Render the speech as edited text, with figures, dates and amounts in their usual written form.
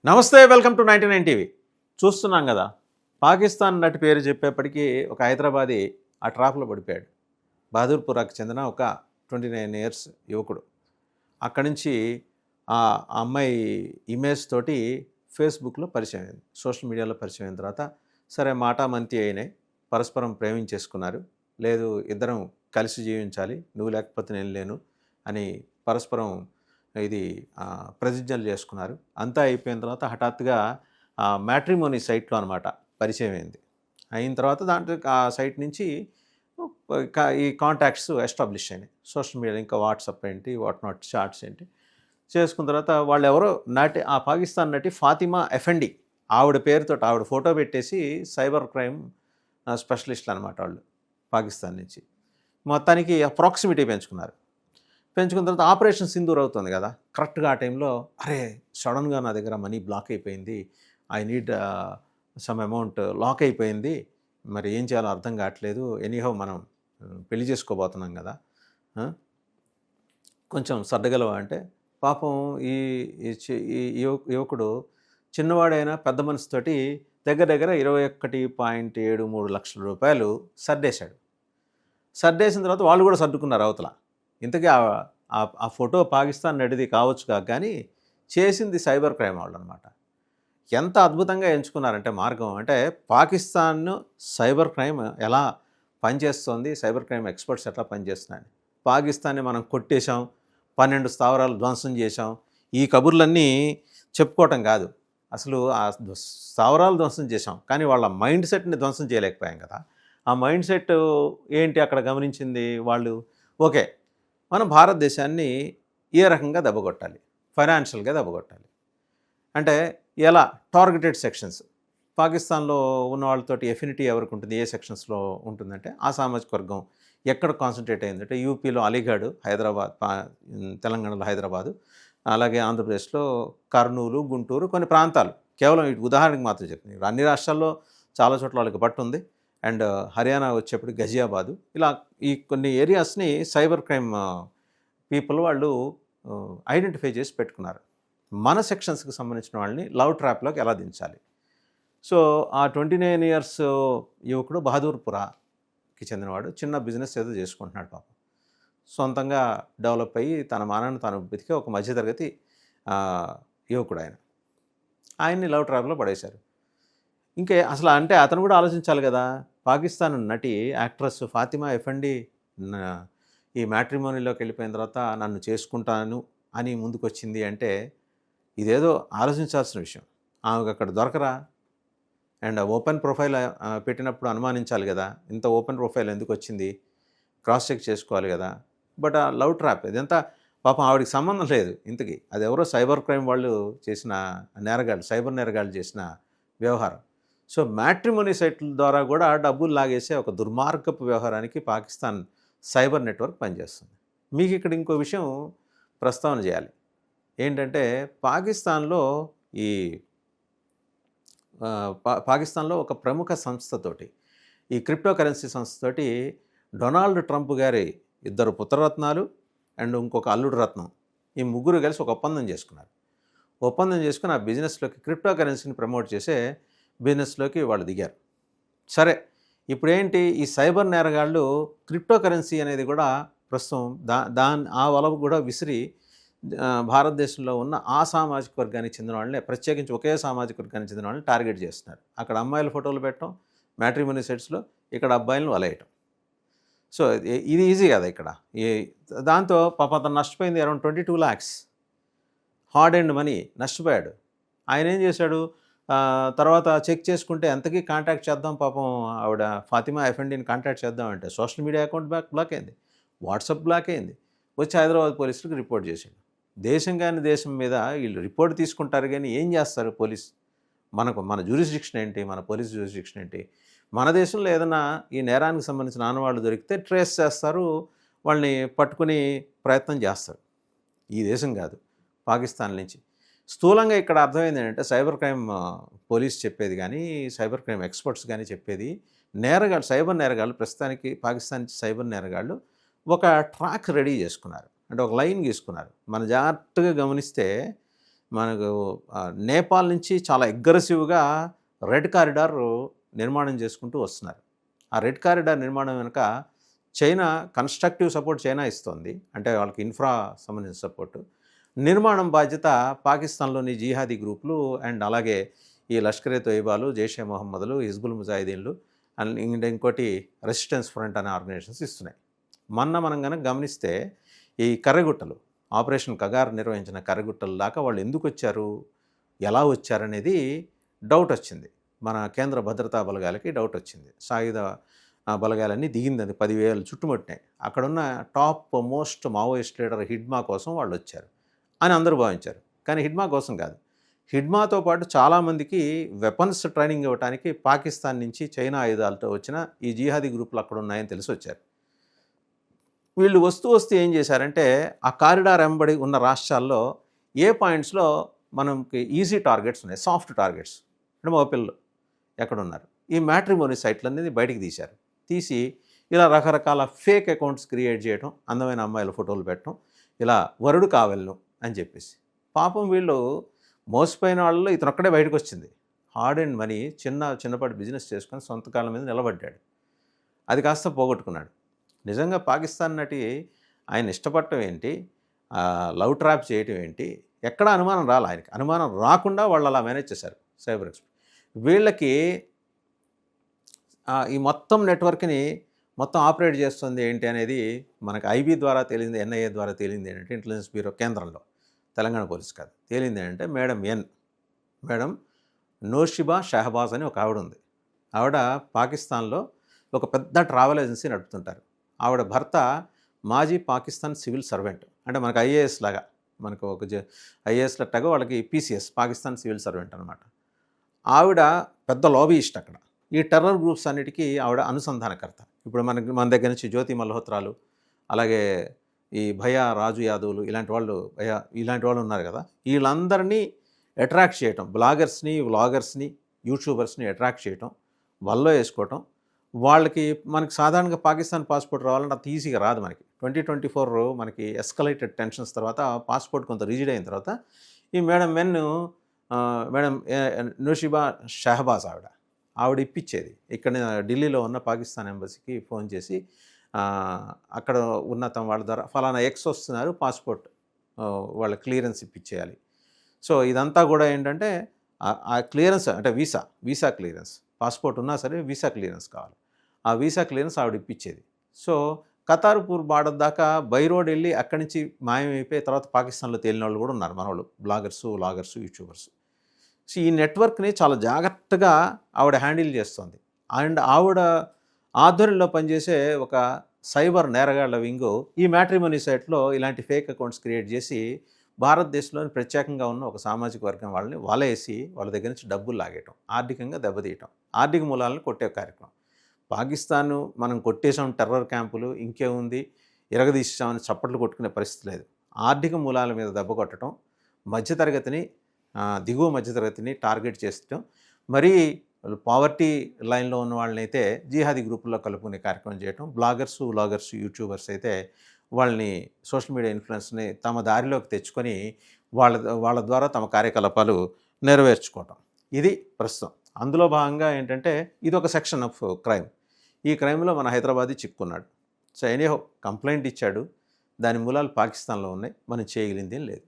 నమస్తే, welcome to 99 TV. చూస్తున్నాం కదా, పాకిస్తాన్ నటి పేరు చెప్పేప్పటికీ ఒక హైదరాబాదీ ఆ ట్రాప్లో పడిపోయాడు. బహదూర్పురాకు చెందిన ఒక 29 ఇయర్స్ యువకుడు. అక్కడి నుంచి ఆ అమ్మాయి ఇమేజ్ తోటి ఫేస్బుక్లో పరిచయం అయింది, సోషల్ మీడియాలో పరిచయం అయిన తర్వాత సరే మాటామంతి అయినాయి, పరస్పరం ప్రేమించేసుకున్నారు. లేదు, ఇద్దరం కలిసి జీవించాలి, నువ్వు లేకపోతే నేను లేను అని పరస్పరం ఇది ప్రతిజ్ఞలు చేసుకున్నారు. అంతా అయిపోయిన తర్వాత హఠాత్తుగా మ్యాట్రిమోనీ సైట్లో అనమాట పరిచయం అయింది. అయిన తర్వాత దాంట్లో ఆ సైట్ నుంచి ఈ కాంటాక్ట్స్ ఎస్టాబ్లిష్ అయినాయి. సోషల్ మీడియా ఇంకా వాట్సాప్ ఏంటి, వాట్ నాట్ చాట్స్ ఏంటి చేసుకున్న తర్వాత వాళ్ళు ఎవరో ఆ పాకిస్తాన్ నటి ఫాతిమా ఎఫెండి ఆవిడ పేరుతో ఆవిడ ఫోటో పెట్టేసి సైబర్ క్రైమ్ స్పెషలిస్టులు అనమాట వాళ్ళు, పాకిస్తాన్ నుంచి. మొత్తానికి ప్రాక్సిమిటీ పెంచుకున్న తర్వాత ఆపరేషన్ సింధూర్ అవుతుంది కదా, కరెక్ట్గా ఆ టైంలో అరే సడన్గా నా దగ్గర మనీ బ్లాక్ అయిపోయింది, I need some amount lock అయిపోయింది, మరి ఏం చేయాలో అర్థం కావట్లేదు, ఎనీహౌ మనం పెళ్లి చేసుకోబోతున్నాం కదా, కొంచెం సర్దగలవా అంటే పాపం ఈ యువకుడు చిన్నవాడైనా పెద్ద మనసుతోటి దగ్గర దగ్గర 21.73 లక్షల రూపాయలు సర్దేశాడు. సర్దేసిన తర్వాత వాళ్ళు కూడా సర్దుకున్నారు అవతల. ఇంతకీ ఆ ఫోటో పాకిస్తాన్ నడిది కావచ్చు కానీ చేసింది సైబర్ క్రైమ్ వాళ్ళు అనమాట. ఎంత అద్భుతంగా ఎంచుకున్నారంటే మార్గం, అంటే పాకిస్తాన్ సైబర్ క్రైమ్ ఎలా పనిచేస్తుంది, సైబర్ క్రైమ్ ఎక్స్పర్ట్స్ ఎట్లా పనిచేస్తున్నాయని. పాకిస్తాన్ని మనం కొట్టేశాం, 12 స్థావరాలు ధ్వంసం చేశాం, ఈ కబుర్లన్నీ చెప్పుకోవటం కాదు, అసలు ఆ స్థావరాలు ధ్వంసం చేశాం కానీ వాళ్ళ మైండ్ సెట్ని ధ్వంసం చేయలేకపోయాం కదా. ఆ మైండ్ సెట్ ఏంటి అక్కడ గమనించింది వాళ్ళు, ఓకే మనం భారతదేశాన్ని ఏ రకంగా దెబ్బకొట్టాలి, ఫైనాన్షియల్గా దెబ్బకొట్టాలి అంటే ఎలా, టార్గెటెడ్ సెక్షన్స్. పాకిస్తాన్లో ఉన్న వాళ్ళతోటి ఎఫినిటీ ఎవరికి ఉంటుంది, ఏ సెక్షన్స్లో ఉంటుందంటే ఆ సామాజిక వర్గం ఎక్కడ కాన్సన్ట్రేట్ అయిందంటే యూపీలో అలీగఢ్, హైదరాబాద్, తెలంగాణలో హైదరాబాదు, అలాగే ఆంధ్రప్రదేశ్లో కర్నూలు, గుంటూరు, కొన్ని ప్రాంతాలు. కేవలం ఇటు ఉదాహరణకి మాత్రం చెప్తున్నాను, అన్ని రాష్ట్రాల్లో చాలా చోట్ల వాళ్ళకి పట్టు ఉంది. అండ్ హర్యానా వచ్చేప్పుడు గజియాబాదు, ఇలా ఈ కొన్ని ఏరియాస్ని సైబర్ క్రైమ్ పీపుల్ వాళ్ళు ఐడెంటిఫై చేసి పెట్టుకున్నారు. మన సెక్షన్స్కి సంబంధించిన వాళ్ళని లవ్ ట్రాప్లోకి ఎలా దించాలి. సో ఆ 29 ఇయర్స్ యువకుడు బహదూర్పురాకి చెందినవాడు, చిన్న బిజినెస్ ఏదో చేసుకుంటున్నాడు పాపం. సొంతంగా డెవలప్ అయ్యి తన మానాన్ని తాను బతికే ఒక మధ్యతరగతి యువకుడు ఆయన్ని లవ్ ట్రాప్లో పడేశారు. ఇంకే అసలు అంటే అతను కూడా ఆలోచించాలి కదా, పాకిస్తాన్ నటి యాక్ట్రెస్ ఫాతిమా ఎఫెండి ఈ మ్యాట్రిమోనీలోకి వెళ్ళిపోయిన తర్వాత నన్ను చేసుకుంటాను అని ముందుకొచ్చింది అంటే ఇదేదో ఆలోచించాల్సిన విషయం. ఆమెకు అక్కడ దొరకరా? అండ్ ఓపెన్ ప్రొఫైల్ పెట్టినప్పుడు అనుమానించాలి కదా, ఇంత ఓపెన్ ప్రొఫైల్ ఎందుకు వచ్చింది, క్రాస్ చెక్ చేసుకోవాలి కదా. బట్ ఆ లవ్ ట్రాప్ ఇదంతా పాపం ఆవిడకి సంబంధం లేదు ఇంతకీ, అది ఎవరో సైబర్ క్రైమ్ వాళ్ళు చేసిన నేరగాళ్ళు, సైబర్ నేరగాళ్ళు చేసిన వ్యవహారం. సో మ్యాట్రిమోనీ సైట్ల ద్వారా కూడా డబ్బులు లాగేసే ఒక దుర్మార్గపు వ్యవహారానికి పాకిస్తాన్ సైబర్ నెట్వర్క్ పనిచేస్తుంది. మీకు ఇక్కడ ఇంకో విషయం ప్రస్తావన చేయాలి, ఏంటంటే పాకిస్తాన్లో ఈ పాకిస్తాన్లో ఒక ప్రముఖ సంస్థతోటి, ఈ క్రిప్టో కరెన్సీ సంస్థతోటి డొనాల్డ్ ట్రంప్ గారి 2 పుత్రరత్నాలు అండ్ ఇంకొక అల్లుడు రత్నం, ఈ ముగ్గురు కలిసి ఒక ఒప్పందం చేసుకున్నారు. ఒప్పందం చేసుకుని ఆ బిజినెస్లోకి, క్రిప్టో కరెన్సీని ప్రమోట్ చేసే బిజినెస్లోకి వాళ్ళు దిగారు. సరే ఇప్పుడేంటి, ఈ సైబర్ నేరగాళ్ళు క్రిప్టో కరెన్సీ అనేది కూడా ప్రస్తుతం ఆ వలవ కూడా విసిరి భారతదేశంలో ఉన్న ఆ సామాజిక వర్గానికి చెందిన వాళ్ళని, ప్రత్యేకించి ఒకే సామాజిక వర్గానికి చెందిన వాళ్ళని టార్గెట్ చేస్తున్నారు. అక్కడ అమ్మాయిల ఫోటోలు పెట్టడం మ్యాట్రిమోనీ సైట్స్లో, ఇక్కడ అబ్బాయిలను వలేయటం. సో ఇది ఈజీ కదా ఇక్కడ. దాంతో పాప అతను నష్టపోయింది around 22 lakhs hard earned money నష్టపోయాడు. ఆయన ఏం చేశాడు, తర్వాత చెక్ చేసుకుంటే ఎంతకీ కాంటాక్ట్ చేద్దాం, పాపం ఆవిడ ఫాతిమా ఎఫెండిని కాంటాక్ట్ చేద్దామంటే సోషల్ మీడియా అకౌంట్ బ్లాక్ అయింది, వాట్సాప్ బ్లాక్ అయింది. వచ్చి హైదరాబాద్ పోలీసులకు రిపోర్ట్ చేశాడు. దేశం కాని దేశం మీద వీళ్ళు రిపోర్ట్ తీసుకుంటారు కానీ ఏం చేస్తారు పోలీస్, మన జ్యూరిస్డిక్షన్ ఏంటి, మన పోలీస్ జ్యూరిస్డిక్షన్ ఏంటి. మన దేశంలో ఏదైనా ఈ నేరానికి సంబంధించిన ఆనవాళ్ళు దొరికితే ట్రేస్ చేస్తారు, వాళ్ళని పట్టుకుని ప్రయత్నం చేస్తారు. ఈ దేశం కాదు, పాకిస్తాన్ నుంచి. స్థూలంగా ఇక్కడ అర్థమైంది ఏంటంటే సైబర్ క్రైమ్ పోలీస్ చెప్పేది కానీ, సైబర్ క్రైమ్ ఎక్స్పర్ట్స్ కానీ చెప్పేది, నేరగాళ్ళు, సైబర్ నేరగాళ్ళు ప్రస్తుతానికి పాకిస్తాన్ సైబర్ నేరగాళ్ళు ఒక ట్రాక్ రెడీ చేసుకున్నారు, అంటే ఒక లైన్ గీసుకున్నారు. మన జాగ్రత్తగా గమనిస్తే మనకు నేపాల్ నుంచి చాలా అగ్రెసివ్‌గా రెడ్ కారిడార్ నిర్మాణం చేసుకుంటూ వస్తున్నారు. ఆ రెడ్ కారిడార్ నిర్మాణం వెనుక చైనా కన్‌స్ట్రక్టివ్ సపోర్ట్ చైనా ఇస్తోంది. అంటే వాళ్ళకి ఇన్‌ఫ్రా సంబంధించిన సపోర్టు. నిర్మాణం బాధ్యత పాకిస్తాన్‌లోని జిహాదీ గ్రూపులు అండ్ అలాగే ఈ లష్కర్ ఎ తోయిబాలు, జైషే మొహమ్మద్‌లు, హిజ్బుల్ ముజాహిదీన్‌లు అండ్ ఇంకోటి రెసిస్టెన్స్ ఫ్రంట్ అనే ఆర్గనైజేషన్స్ ఇస్తున్నాయి. మనం గనక గమనిస్తే ఈ కర్రెగుట్టలు ఆపరేషన్ కగార్ నిర్వహించిన కర్రెగుట్టల దాకా వాళ్ళు ఎందుకు వచ్చారు, ఎలా వచ్చారనేది డౌట్ వచ్చింది. మన కేంద్ర భద్రతా బలగాలకి డౌట్ వచ్చింది. సాయుధ బలగాలన్నీ దిగింది, అది 10,000 చుట్టుముట్టినాయి. అక్కడున్న top most Maoist leader Hidma కోసం వాళ్ళు వచ్చారు అని అందరూ భావించారు. కానీ హిడ్మా కోసం కాదు. హిడ్మాతో పాటు చాలామందికి వెపన్స్ ట్రైనింగ్ ఇవ్వడానికి పాకిస్తాన్ నుంచి చైనా ఆయుధాలతో వచ్చిన ఈ జిహాదీ గ్రూపులు అక్కడ ఉన్నాయని తెలిసి వచ్చారు. వీళ్ళు వస్తూ ఏం చేశారంటే ఆ కారిడార్ వెంబడి ఉన్న రాష్ట్రాల్లో ఏ పాయింట్స్లో మనకి ఈజీ టార్గెట్స్ ఉన్నాయి, సాఫ్ట్ టార్గెట్స్ అంటే మగపిల్లలు ఎక్కడున్నారు, ఈ మ్యాట్రిమోనీ సైట్లు అనేది బయటికి తీశారు. తీసి ఇలా రకరకాల ఫేక్ అకౌంట్స్ క్రియేట్ చేయడం, అందమైన అమ్మాయిల ఫోటోలు పెట్టడం, ఇలా వరుడు కావలను అని చెప్పేసి. పాపం వీళ్ళు మోసపోయిన వాళ్ళలో ఇతను ఒక్కడే బయటకు వచ్చింది. హార్డ్ అండ్ మనీ చిన్నపాటి బిజినెస్ చేసుకొని సొంత కాళ్ళ మీద నిలబడ్డాడు. అది కాస్త పోగొట్టుకున్నాడు. నిజంగా పాకిస్తాన్ నటి ఆయన ఇష్టపడటం ఏంటి, లవ్ ట్రాప్ చేయటం ఏంటి, ఎక్కడ అనుమానం రాలి ఆయనకి. అనుమానం రాకుండా వాళ్ళు అలా మేనేజ్ చేశారు సైబర్ ఎక్స్పర్ట్. వీళ్ళకి ఈ మొత్తం నెట్వర్క్ని మొత్తం ఆపరేట్ చేస్తుంది ఏంటి అనేది మనకు ఐబీ ద్వారా తేలింది, ఎన్ఐఏ ద్వారా తేలింది ఏంటంటే ఇంటెలిజెన్స్ బ్యూరో కేంద్రంలో, తెలంగాణ పోలీస్ కాదు, తేలింది ఏంటంటే మేడం నోషిబా షహబాజ్ అని ఒక ఆవిడ ఉంది. ఆవిడ పాకిస్తాన్లో ఒక పెద్ద ట్రావెల్ ఏజెన్సీ నడుపుతుంటారు. ఆవిడ భర్త మాజీ పాకిస్తాన్ సివిల్ సర్వెంట్, అంటే మనకు ఐఏఎస్ లాగా, మనకు ఒక ఐఏఎస్ లట్టగా వాళ్ళకి పీసీఎస్ పాకిస్తాన్ సివిల్ సర్వెంట్ అనమాట. ఆవిడ పెద్ద లాబీయిస్ట్ అక్కడ. ఈ టెర్రర్ గ్రూప్స్ అన్నిటికీ ఆవిడ అనుసంధానకర్త. ఇప్పుడు మన దగ్గర నుంచి జ్యోతి మల్హోత్రాలు, అలాగే ఈ భయ్యా రాజు యాదవ్లు ఇలాంటి వాళ్ళు ఉన్నారు కదా, వీళ్ళందరినీ అట్రాక్ట్ చేయటం, బ్లాగర్స్ని, వ్లాగర్స్ని, యూట్యూబర్స్ని అట్రాక్ట్ చేయటం, వల్లో వేసుకోవటం. వాళ్ళకి మనకి సాధారణంగా పాకిస్తాన్ పాస్పోర్ట్ రావాలంటే అంత ఈజీగా రాదు. మనకి 2024 మనకి ఎస్కలేటెడ్ టెన్షన్స్ తర్వాత పాస్పోర్ట్ కొంత రిజిడ్ అయిన తర్వాత ఈ మేడం నోషిబా షహబాజ్ ఆవిడ ఇప్పించేది. ఇక్కడ ఢిల్లీలో ఉన్న పాకిస్తాన్ ఎంబసీకి ఫోన్ చేసి అక్కడ ఉన్న వాళ్ళ ద్వారా ఫలానా ఎక్స్ వస్తున్నారు, పాస్పోర్ట్ వాళ్ళ క్లియరెన్స్ ఇప్పించేయాలి. సో ఇదంతా కూడా ఏంటంటే ఆ క్లియరెన్స్ అంటే వీసా క్లియరెన్స్, పాస్పోర్ట్ ఉన్నా సరే వీసా క్లియరెన్స్ కావాలి. ఆ వీసా క్లియరెన్స్ ఆవిడ ఇప్పించేది. సో కతార్పూర్ బార్డర్ దాకా బై రోడ్ వెళ్ళి అక్కడి నుంచి మాయమైపోయి తర్వాత పాకిస్తాన్లో తేలిన వాళ్ళు కూడా ఉన్నారు, మన వాళ్ళు బ్లాగర్సు, వ్లాగర్సు, యూట్యూబర్స్. సో ఈ నెట్వర్క్ని చాలా జాగ్రత్తగా ఆవిడ హ్యాండిల్ చేస్తుంది. అండ్ ఆవిడ ఆధ్వర్యంలో పనిచేసే ఒక సైబర్ నేరగాళ్ల వింగు ఈ మ్యాట్రిమోనీ సైట్లో ఇలాంటి ఫేక్ అకౌంట్స్ క్రియేట్ చేసి భారతదేశంలోని ప్రత్యేకంగా ఉన్న ఒక సామాజిక వర్గం వాళ్ళని వలేసి వాళ్ళ దగ్గర నుంచి డబ్బులు లాగేయటం, ఆర్థికంగా దెబ్బతీయటం, ఆర్థిక మూలాలను కొట్టే కార్యక్రమం. పాకిస్తాన్ మనం కొట్టేసాం, టెర్రర్ క్యాంపులు ఇంకేముంది, ఇరగదీసామని చప్పట్లు కొట్టుకునే పరిస్థితి లేదు. ఆర్థిక మూలాల మీద దెబ్బ కొట్టడం, మధ్యతరగతిని, దిగువ మధ్యతరగతిని టార్గెట్ చేస్తూ, మరీ పావర్టీ లైన్లో ఉన్న వాళ్ళనైతే జిహాదీ గ్రూపుల్లో కలుపుకునే కార్యక్రమం చేయటం, బ్లాగర్సు, వ్లాగర్సు, యూట్యూబర్స్ అయితే వాళ్ళని సోషల్ మీడియా ఇన్ఫ్లుయెన్స్ని తమ దారిలోకి తెచ్చుకొని వాళ్ళ ద్వారా తమ కార్యకలాపాలు నెరవేర్చుకోవటం. ఇది ప్రస్తుతం. అందులో భాగంగా ఏంటంటే ఇది ఒక సెక్షన్ ఆఫ్ క్రైమ్. ఈ క్రైమ్లో మన హైదరాబాదీ చిక్కుకున్నాడు. సో ఎనీహౌ కంప్లైంట్ ఇచ్చాడు, దాని మూలాలు పాకిస్తాన్లో ఉన్నాయి, మనం చేయగలిగింది ఏం లేదు.